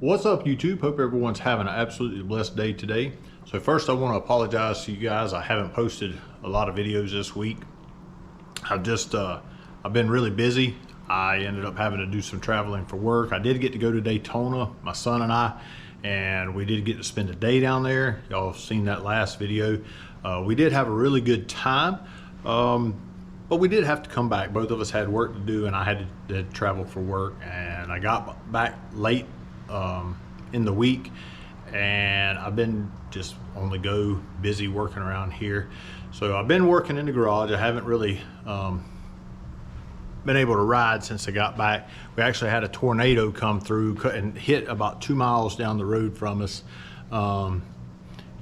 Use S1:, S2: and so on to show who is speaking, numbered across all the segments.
S1: What's up, YouTube? Hope everyone's having an absolutely blessed day today. So first I want to apologize to you guys. I haven't posted a lot of videos this week. I've been really busy. I ended up having to do some traveling for work. I did get to go to Daytona, my son and I, and we did get to spend a day down there. Y'all have seen that last video. We did have a really good time, but we did have to come back. Both of us had work to do, and I had to travel for work, and I got back late in the week, and I've been just on the go, busy working around here. So I've been working in the garage. I haven't really been able to ride since I got back. We actually had a tornado come through and hit about 2 miles down the road from us, and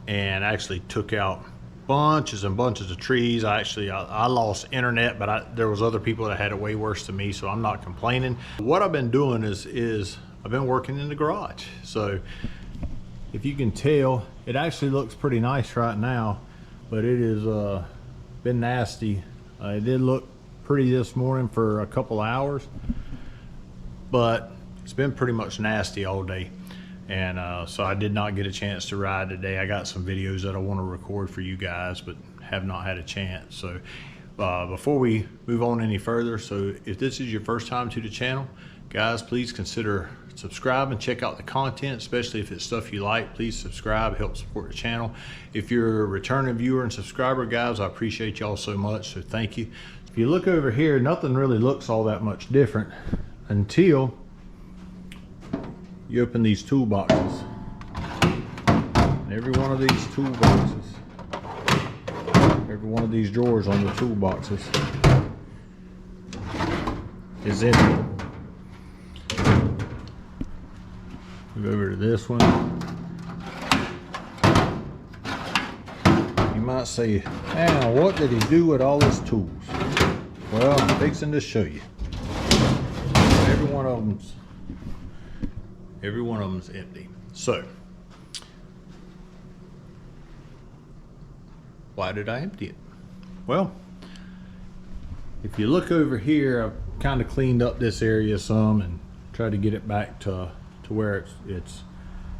S1: actually took out bunches and bunches of trees. I lost internet, but there was other people that had it way worse than me, so I'm not complaining. What I've been doing is I've been working in the garage. So if you can tell, it actually looks pretty nice right now, but it has been nasty. It did look pretty this morning for a couple hours, but it's been pretty much nasty all day. And so I did not get a chance to ride today. I got some videos that I want to record for you guys, but have not had a chance. So before we move on any further, so if this is your first time to the channel, guys, please consider subscribing. Check out the content, especially if it's stuff you like. Please subscribe, help support the channel. If you're a returning viewer and subscriber, guys, I appreciate y'all so much, so thank you. If you look over here, nothing really looks all that much different until you open these toolboxes. And every one of these toolboxes, every one of these drawers on the toolboxes is empty. Move over to this one. You might say, "Now, what did he do with all his tools?" Well, I'm fixing to show you. Every one of them's empty. So, why did I empty it? Well, if you look over here, I've kind of cleaned up this area some and tried to get it back to where it's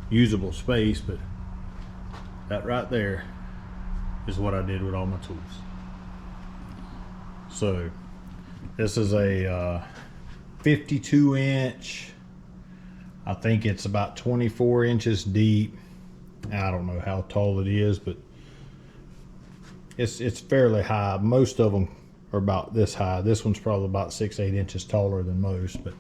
S1: usable space, but that right there is what I did with all my tools. So this is a 52 inch, I think it's about 24 inches deep. I don't know how tall it is, but it's fairly high. Most of them are about this high. This one's probably about 6-8 inches taller than most. But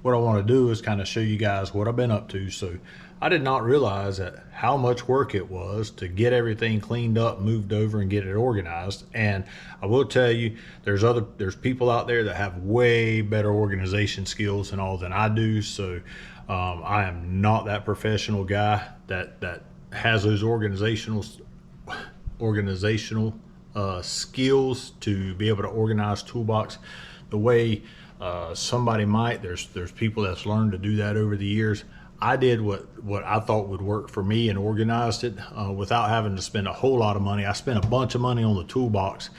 S1: what I want to do is kind of show you guys what I've been up to. So I did not realize that how much work it was to get everything cleaned up, moved over, and get it organized. And I will tell you, there's people out there that have way better organization skills and all than I do. So I am not that professional guy that has those organizational skills to be able to organize toolbox the way somebody might. There's people that's learned to do that over the years. I did what I thought would work for me and organized it without having to spend a whole lot of money. I spent a bunch of money on the toolbox,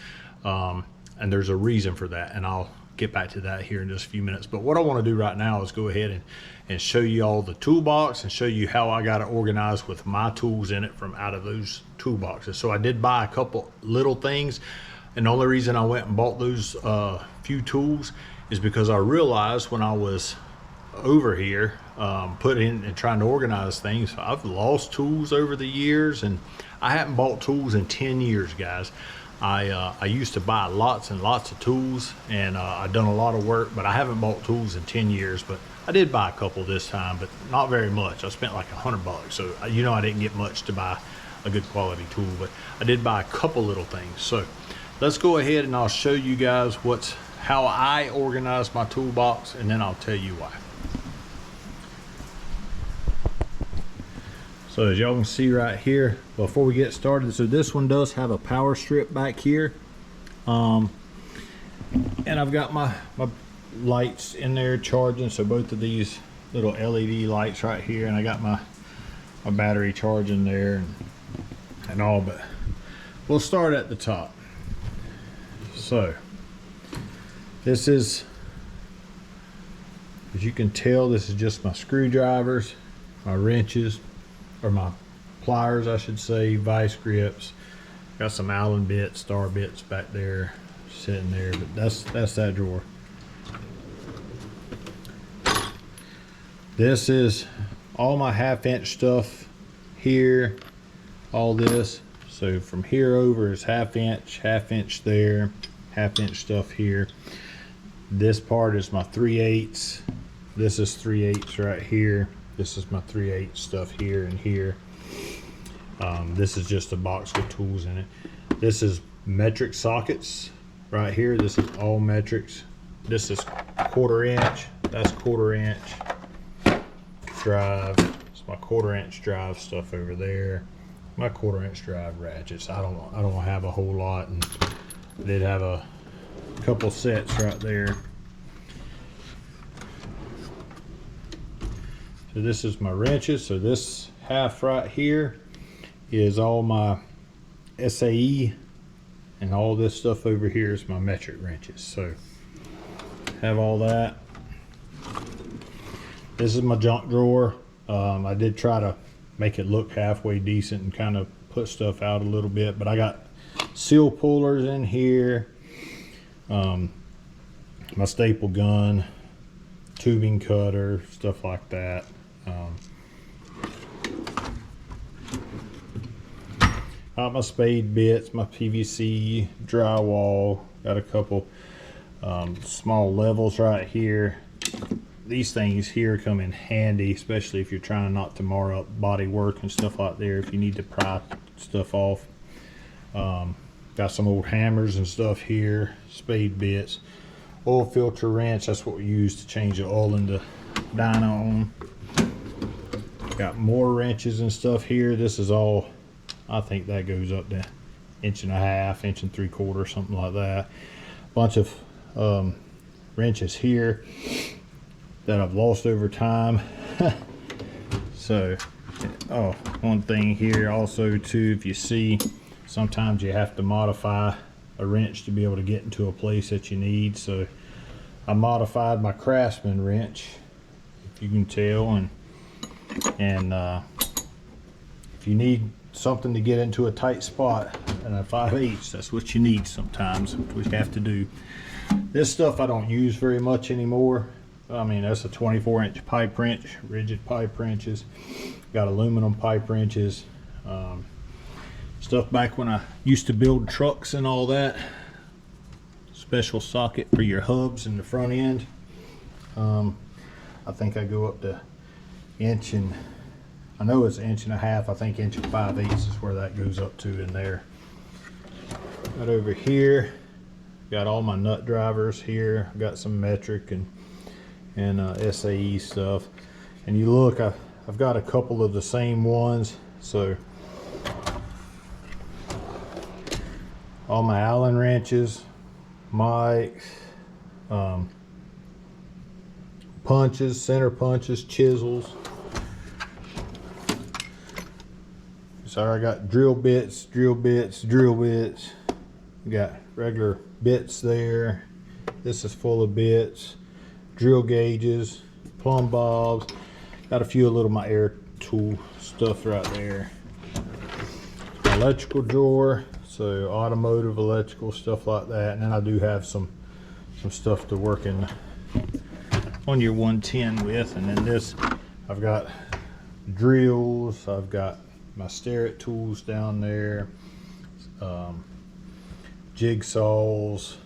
S1: and there's a reason for that, and I'll get back to that here in just a few minutes. But what I want to do right now is go ahead and show you all the toolbox and show you how I got it organized with my tools in it from out of those toolboxes. So I did buy a couple little things, and the only reason I went and bought those few tools is because I realized when I was over here put in and trying to organize things, I've lost tools over the years, and I haven't bought tools in 10 years, guys. I used to buy lots and lots of tools, and I've done a lot of work, but I haven't bought tools in 10 years. But I did buy a couple this time, but not very much. I spent like $100, so you know I didn't get much to buy a good quality tool, but I did buy a couple little things. So let's go ahead and I'll show you guys how I organize my toolbox, and then I'll tell you why. So as y'all can see right here, before we get started, so this one does have a power strip back here, and I've got my lights in there charging. So both of these little LED lights right here, and I got my battery charging there and all. But we'll start at the top. So this is As you can tell, this is just my screwdrivers, my wrenches, or my pliers I should say, vice grips. Got some Allen bits, star bits back there sitting there, but that's that drawer. This is all my 1/2 inch stuff here, all this. So from here over is 1/2 inch there, 1/2 inch stuff here. This part is my 3/8. This is 3/8 right here. This is my 3/8 stuff here and here. This is just a box with tools in it. This is metric sockets right here. This is all metrics. This is 1/4 inch. That's 1/4 inch drive. It's my 1/4 inch drive stuff over there. My 1/4 inch drive ratchets. I don't have a whole lot, and I did have a couple sets right there. So this is my wrenches. So this half right here is all my SAE, and all this stuff over here is my metric wrenches. So have all that. This is my junk drawer. I did try to make it look halfway decent and kind of put stuff out a little bit, but I got seal pullers in here, my staple gun, tubing cutter, stuff like that. Got my spade bits, my PVC drywall, got a couple small levels right here. These things here come in handy, especially if you're trying not to mar up body work and stuff like there, if you need to pry stuff off. Got some old hammers and stuff here, spade bits, oil filter wrench, that's what we use to change the oil in the dyno on. Got more wrenches and stuff here. This is all, I think that goes up to 1.5 inches, 1 3/4, something like that. Bunch of wrenches here that I've lost over time. So, oh, one thing here also too, if you see, sometimes you have to modify a wrench to be able to get into a place that you need. So I modified my Craftsman wrench, if you can tell, and if you need something to get into a tight spot and a 5/8, that's what you need sometimes, which we have to do. This stuff I don't use very much anymore. I mean, that's a 24-inch pipe wrench, rigid pipe wrenches. Got aluminum pipe wrenches. Stuff back when I used to build trucks and all that. Special socket for your hubs in the front end. I think I go up to inch and, I know it's 1.5 inches. I think 1 5/8 is where that goes up to in there. Right over here, got all my nut drivers here. Got some metric and SAE stuff. And you look, I've got a couple of the same ones. So all my Allen wrenches, mics, punches, center punches, chisels. So I got drill bits, drill bits, drill bits. We got regular bits there. This is full of bits. Drill gauges, plumb bobs. Got a few little my air tool stuff right there. Electrical drawer, so automotive, electrical, stuff like that. And then I do have some stuff to work in on your 110 with. And then this, I've got drills, I've got my Starrett tools down there, jigsaws,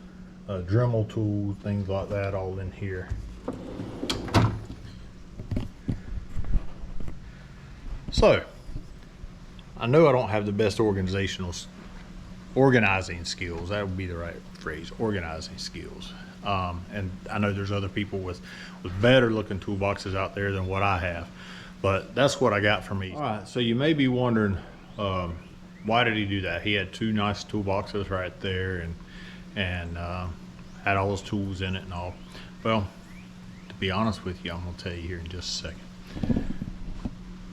S1: Dremel tools, things like that, all in here. So I know I don't have the best organizing skills. That would be the right phrase, organizing skills. And I know there's other people with better looking toolboxes out there than what I have, but that's what I got for me. All right, so you may be wondering, why did he do that? He had 2 nice toolboxes right there, and had all those tools in it and all. Well, to be honest with you, I'm gonna tell you here in just a second.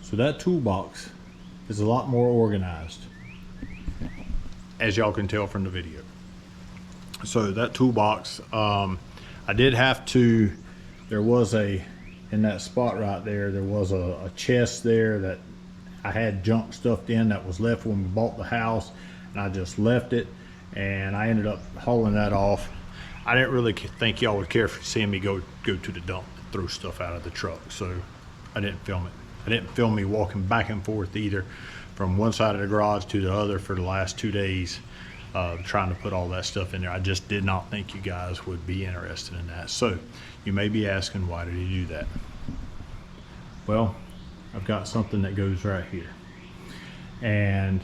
S1: So that toolbox is a lot more organized, as y'all can tell from the video. So that toolbox, I did have to there was in that spot right there, there was a chest there that I had junk stuffed in that was left when we bought the house, and I just left it, and I ended up hauling that off. I didn't really think y'all would care for seeing me go to the dump and throw stuff out of the truck, so I didn't film it. I didn't film me walking back and forth either from one side of the garage to the other for the last 2 days, trying to put all that stuff in there. I just did not think you guys would be interested in that. So you may be asking, why did he do that? Well, I've got something that goes right here, and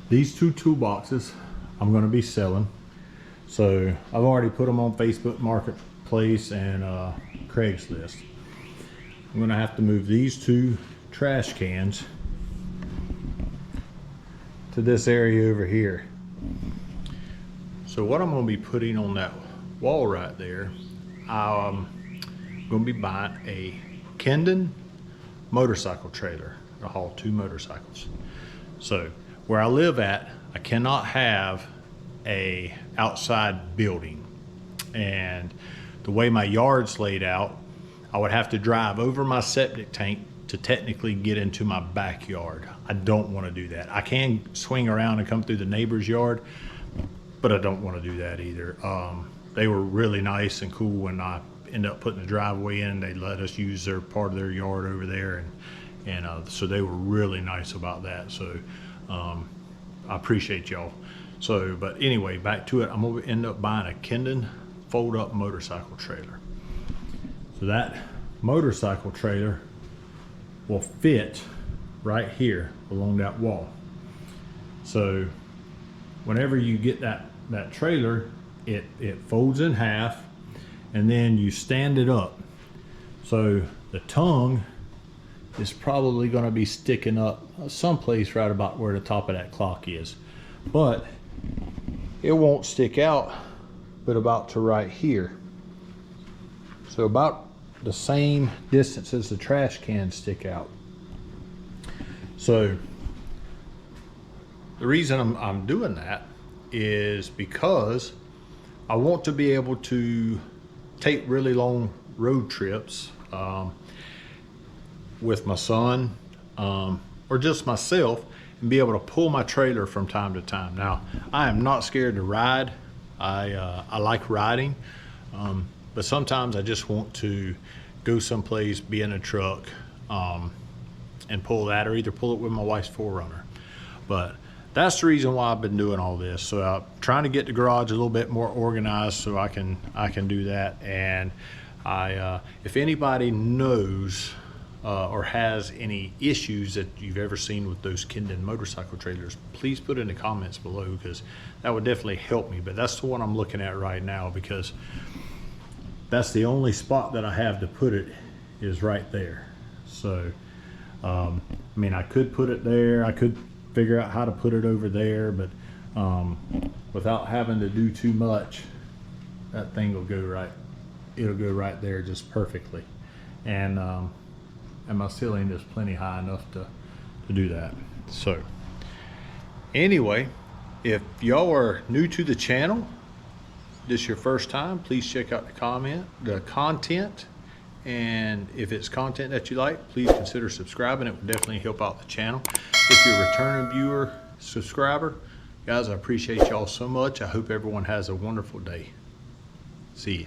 S1: these 2 toolboxes I'm going to be selling. So I've already put them on Facebook Marketplace and Craigslist. I'm going to have to move these 2 trash cans to this area over here. So what I'm going to be putting on that wall right there, I'm going to be buying a Kendon motorcycle trailer to haul 2 motorcycles. So where I live at, I cannot have a outside building, and the way my yard's laid out, I would have to drive over my septic tank to technically get into my backyard. I don't want to do that. I can swing around and come through the neighbor's yard, but I don't want to do that either. They were really nice and cool when I ended up putting the driveway in. They let us use their part of their yard over there, and so they were really nice about that. So I appreciate y'all. So, but anyway, back to it. I'm gonna end up buying a Kendon fold-up motorcycle trailer. So that motorcycle trailer will fit right here along that wall. So whenever you get that trailer, it folds in half, and then you stand it up. So the tongue is probably going to be sticking up someplace right about where the top of that clock is, but it won't stick out but about to right here. So about the same distance as the trash cans stick out. So the reason I'm doing that is because I want to be able to take really long road trips with my son or just myself, and be able to pull my trailer from time to time. Now, I am not scared to ride. I like riding, but sometimes I just want to go someplace, be in a truck, and pull that, or either pull it with my wife's 4Runner. But that's the reason why I've been doing all this. So I'm trying to get the garage a little bit more organized so I can do that. And if anybody knows or has any issues that you've ever seen with those Kendon motorcycle trailers, please put in the comments below, because that would definitely help me. But that's the one I'm looking at right now, because that's the only spot that I have to put it, is right there. So I mean, I could put it there, I could figure out how to put it over there, but without having to do too much, that thing will go right, it'll go right there just perfectly. And my ceiling is plenty high enough to do that. So anyway, if y'all are new to the channel, this is your first time, please check out the content, and if it's content that you like, please consider subscribing. It would definitely help out the channel. If you're a returning viewer, subscriber, guys, I appreciate y'all so much. I hope everyone has a wonderful day. See you.